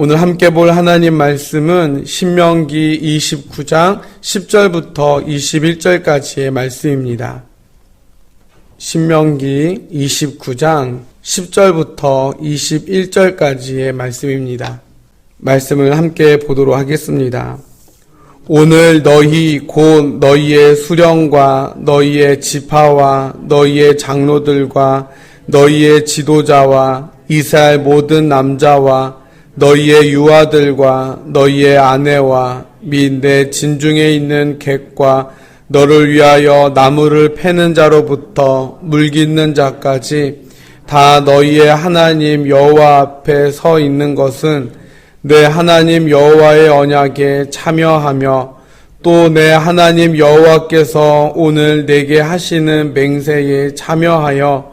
오늘 함께 볼 하나님 말씀은 신명기 29장 10절부터 21절까지의 말씀입니다. 신명기 29장 10절부터 21절까지의 말씀입니다. 말씀을 함께 보도록 하겠습니다. 오늘 너희 곧 너희의 수령과 너희의 지파와 너희의 장로들과 너희의 지도자와 이스라엘 모든 남자와 너희의 유아들과 너희의 아내와 및 내 진중에 있는 객과 너를 위하여 나무를 패는 자로부터 물 깃는 자까지 다 너희의 하나님 여호와 앞에 서 있는 것은 내 하나님 여호와의 언약에 참여하며 또 내 하나님 여호와께서 오늘 내게 하시는 맹세에 참여하여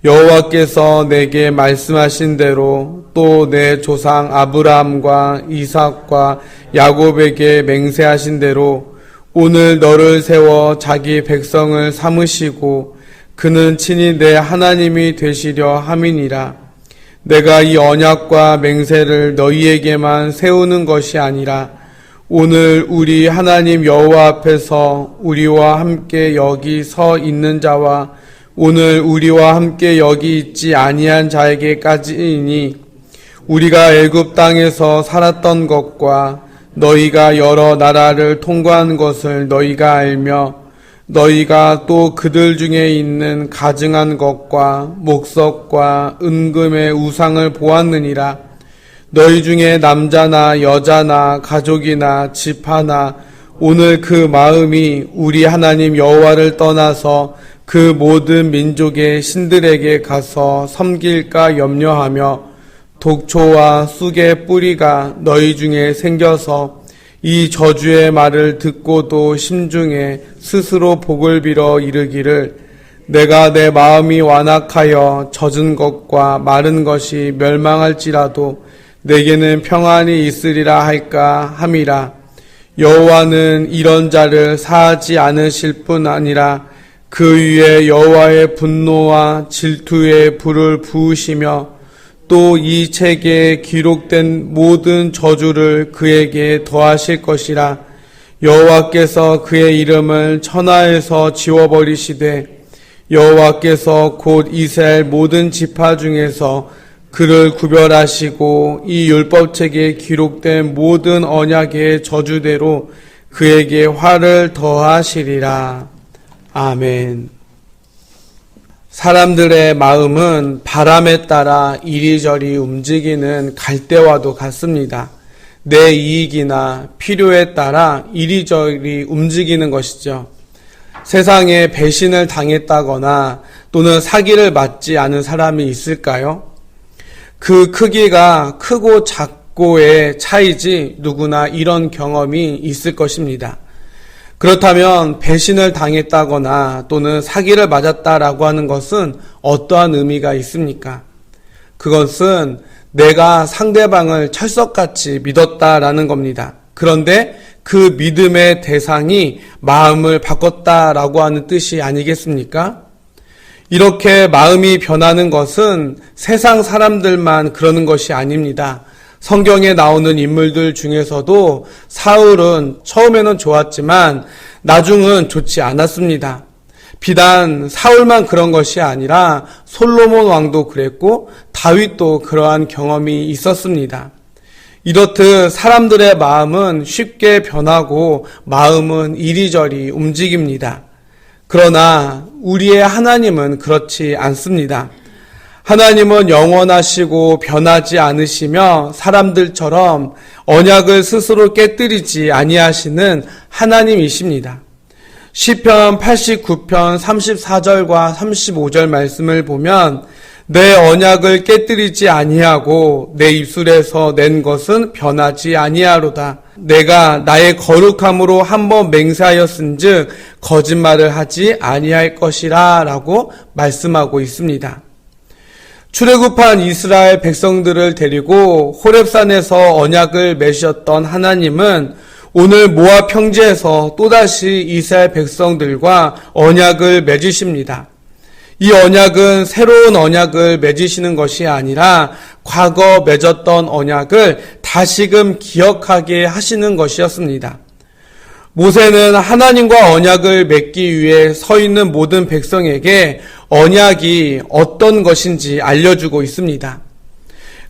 여호와께서 내게 말씀하신 대로 또 내 조상 아브라함과 이삭과 야곱에게 맹세하신 대로 오늘 너를 세워 자기 백성을 삼으시고 그는 친히 내 하나님이 되시려 함이니라. 내가 이 언약과 맹세를 너희에게만 세우는 것이 아니라 오늘 우리 하나님 여호와 앞에서 우리와 함께 여기 서 있는 자와 오늘 우리와 함께 여기 있지 아니한 자에게까지이니 우리가 애굽 땅에서 살았던 것과 너희가 여러 나라를 통과한 것을 너희가 알며 너희가 또 그들 중에 있는 가증한 것과 목석과 은금의 우상을 보았느니라. 너희 중에 남자나 여자나 가족이나 지파나 오늘 그 마음이 우리 하나님 여호와를 떠나서 그 모든 민족의 신들에게 가서 섬길까 염려하며 독초와 쑥의 뿌리가 너희 중에 생겨서 이 저주의 말을 듣고도 심중에 스스로 복을 빌어 이르기를 내가 내 마음이 완악하여 젖은 것과 마른 것이 멸망할지라도 내게는 평안이 있으리라 할까 함이라. 여호와는 이런 자를 사하지 않으실 뿐 아니라 그 위에 여호와의 분노와 질투의 불을 부으시며 또 이 책에 기록된 모든 저주를 그에게 더하실 것이라. 여호와께서 그의 이름을 천하에서 지워버리시되 여호와께서 곧 이스라엘 모든 지파 중에서 그를 구별하시고 이 율법책에 기록된 모든 언약의 저주대로 그에게 화를 더하시리라. 아멘. 사람들의 마음은 바람에 따라 이리저리 움직이는 갈대와도 같습니다. 내 이익이나 필요에 따라 이리저리 움직이는 것이죠. 세상에 배신을 당했다거나 또는 사기를 맞지 않은 사람이 있을까요? 그 크기가 크고 작고의 차이지 누구나 이런 경험이 있을 것입니다. 그렇다면 배신을 당했다거나 또는 사기를 맞았다라고 하는 것은 어떠한 의미가 있습니까? 그것은 내가 상대방을 철석같이 믿었다라는 겁니다. 그런데 그 믿음의 대상이 마음을 바꿨다라고 하는 뜻이 아니겠습니까? 이렇게 마음이 변하는 것은 세상 사람들만 그러는 것이 아닙니다. 성경에 나오는 인물들 중에서도 사울은 처음에는 좋았지만 나중은 좋지 않았습니다. 비단 사울만 그런 것이 아니라 솔로몬 왕도 그랬고 다윗도 그러한 경험이 있었습니다. 이렇듯 사람들의 마음은 쉽게 변하고 마음은 이리저리 움직입니다. 그러나 우리의 하나님은 그렇지 않습니다. 하나님은 영원하시고 변하지 않으시며 사람들처럼 언약을 스스로 깨뜨리지 아니하시는 하나님이십니다. 시편 89편 34절과 35절 말씀을 보면 내 언약을 깨뜨리지 아니하고 내 입술에서 낸 것은 변하지 아니하로다. 내가 나의 거룩함으로 한번 맹세하였은즉 거짓말을 하지 아니할 것이라 라고 말씀하고 있습니다. 출애굽한 이스라엘 백성들을 데리고 호렙산에서 언약을 맺으셨던 하나님은 오늘 모압 평지에서 또다시 이스라엘 백성들과 언약을 맺으십니다. 이 언약은 새로운 언약을 맺으시는 것이 아니라 과거 맺었던 언약을 다시금 기억하게 하시는 것이었습니다. 모세는 하나님과 언약을 맺기 위해 서 있는 모든 백성에게 언약이 어떤 것인지 알려주고 있습니다.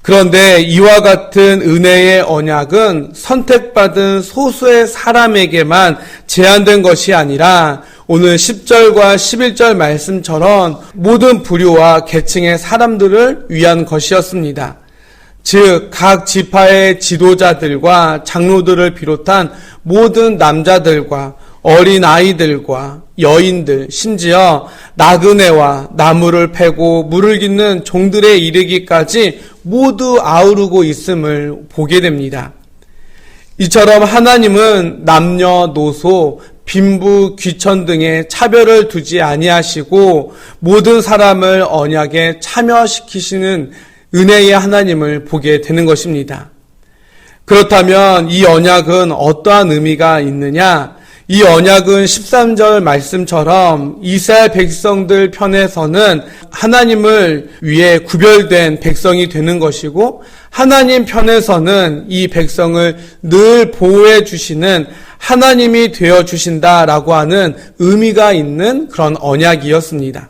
그런데 이와 같은 은혜의 언약은 선택받은 소수의 사람에게만 제한된 것이 아니라 오늘 10절과 11절 말씀처럼 모든 부류와 계층의 사람들을 위한 것이었습니다. 즉, 각 지파의 지도자들과 장로들을 비롯한 모든 남자들과 어린 아이들과 여인들, 심지어 나그네와 나무를 패고 물을 깃는 종들에 이르기까지 모두 아우르고 있음을 보게 됩니다. 이처럼 하나님은 남녀노소, 빈부, 귀천 등의 차별을 두지 아니하시고 모든 사람을 언약에 참여시키시는 은혜의 하나님을 보게 되는 것입니다. 그렇다면 이 언약은 어떠한 의미가 있느냐? 이 언약은 13절 말씀처럼 이스라엘 백성들 편에서는 하나님을 위해 구별된 백성이 되는 것이고, 하나님 편에서는 이 백성을 늘 보호해 주시는 하나님이 되어 주신다라고 하는 의미가 있는 그런 언약이었습니다.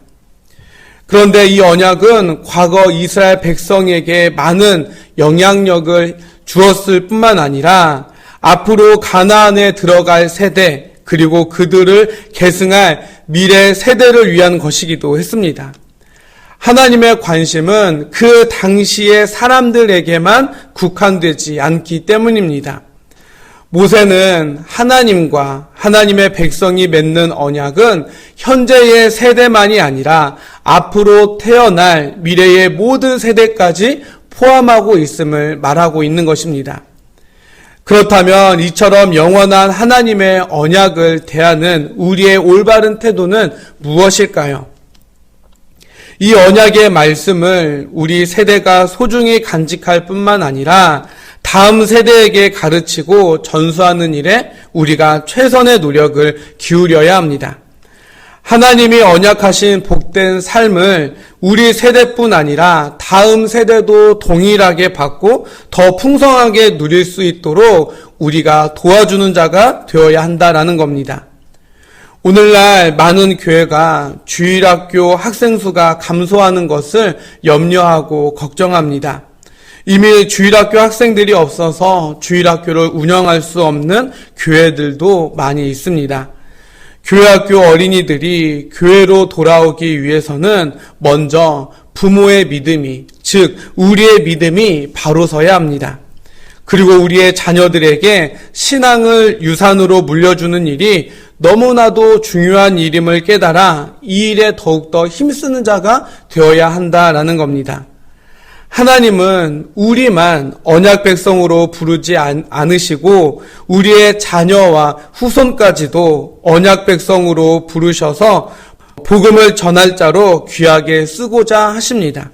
그런데 이 언약은 과거 이스라엘 백성에게 많은 영향력을 주었을 뿐만 아니라 앞으로 가나안에 들어갈 세대, 그리고 그들을 계승할 미래 세대를 위한 것이기도 했습니다. 하나님의 관심은 그 당시의 사람들에게만 국한되지 않기 때문입니다. 모세는 하나님과 하나님의 백성이 맺는 언약은 현재의 세대만이 아니라 앞으로 태어날 미래의 모든 세대까지 포함하고 있음을 말하고 있는 것입니다. 그렇다면 이처럼 영원한 하나님의 언약을 대하는 우리의 올바른 태도는 무엇일까요? 이 언약의 말씀을 우리 세대가 소중히 간직할 뿐만 아니라 다음 세대에게 가르치고 전수하는 일에 우리가 최선의 노력을 기울여야 합니다. 하나님이 언약하신 복된 삶을 우리 세대뿐 아니라 다음 세대도 동일하게 받고 더 풍성하게 누릴 수 있도록 우리가 도와주는 자가 되어야 한다라는 겁니다. 오늘날 많은 교회가 주일학교 학생 수가 감소하는 것을 염려하고 걱정합니다. 이미 주일학교 학생들이 없어서 주일학교를 운영할 수 없는 교회들도 많이 있습니다. 교회학교 어린이들이 교회로 돌아오기 위해서는 먼저 부모의 믿음이, 즉 우리의 믿음이 바로 서야 합니다. 그리고 우리의 자녀들에게 신앙을 유산으로 물려주는 일이 너무나도 중요한 일임을 깨달아 이 일에 더욱더 힘쓰는 자가 되어야 한다라는 겁니다. 하나님은 우리만 언약 백성으로 부르지 않으시고 우리의 자녀와 후손까지도 언약 백성으로 부르셔서 복음을 전할 자로 귀하게 쓰고자 하십니다.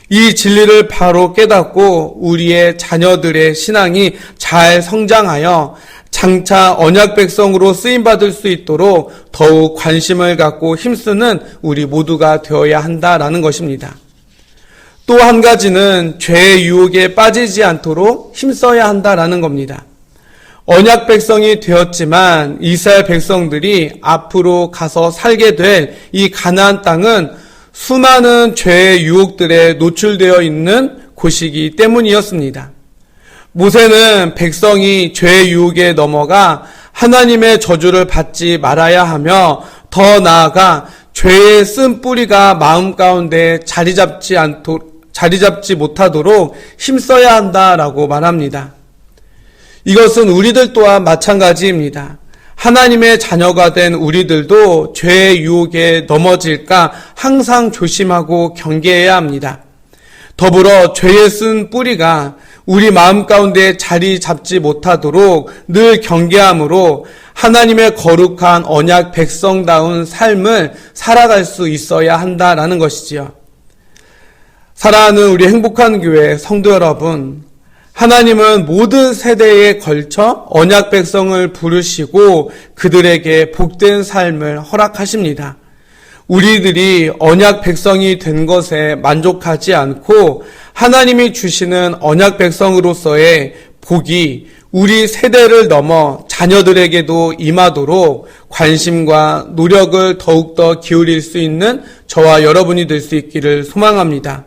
이 진리를 바로 깨닫고 우리의 자녀들의 신앙이 잘 성장하여 장차 언약 백성으로 쓰임받을 수 있도록 더욱 관심을 갖고 힘쓰는 우리 모두가 되어야 한다라는 것입니다. 또 한 가지는 죄의 유혹에 빠지지 않도록 힘써야 한다라는 겁니다. 언약 백성이 되었지만 이스라엘 백성들이 앞으로 가서 살게 될 이 가나안 땅은 수많은 죄의 유혹들에 노출되어 있는 곳이기 때문이었습니다. 모세는 백성이 죄의 유혹에 넘어가 하나님의 저주를 받지 말아야 하며 더 나아가 죄의 쓴 뿌리가 마음 가운데 자리 잡지 못하도록 힘써야 한다라고 말합니다. 이것은 우리들 또한 마찬가지입니다. 하나님의 자녀가 된 우리들도 죄의 유혹에 넘어질까 항상 조심하고 경계해야 합니다. 더불어 죄의 쓴 뿌리가 우리 마음 가운데 자리 잡지 못하도록 늘 경계함으로 하나님의 거룩한 언약 백성다운 삶을 살아갈 수 있어야 한다라는 것이지요. 사랑하는 우리 행복한 교회 성도 여러분, 하나님은 모든 세대에 걸쳐 언약 백성을 부르시고 그들에게 복된 삶을 허락하십니다. 우리들이 언약 백성이 된 것에 만족하지 않고 하나님이 주시는 언약 백성으로서의 복이 우리 세대를 넘어 자녀들에게도 임하도록 관심과 노력을 더욱더 기울일 수 있는 저와 여러분이 될 수 있기를 소망합니다.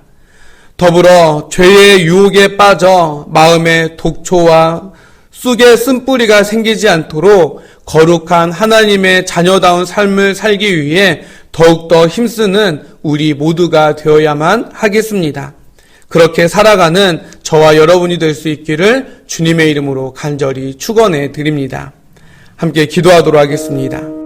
더불어 죄의 유혹에 빠져 마음에 독초와 쑥의 쓴뿌리가 생기지 않도록 거룩한 하나님의 자녀다운 삶을 살기 위해 더욱더 힘쓰는 우리 모두가 되어야만 하겠습니다. 그렇게 살아가는 저와 여러분이 될 수 있기를 주님의 이름으로 간절히 축원해 드립니다. 함께 기도하도록 하겠습니다.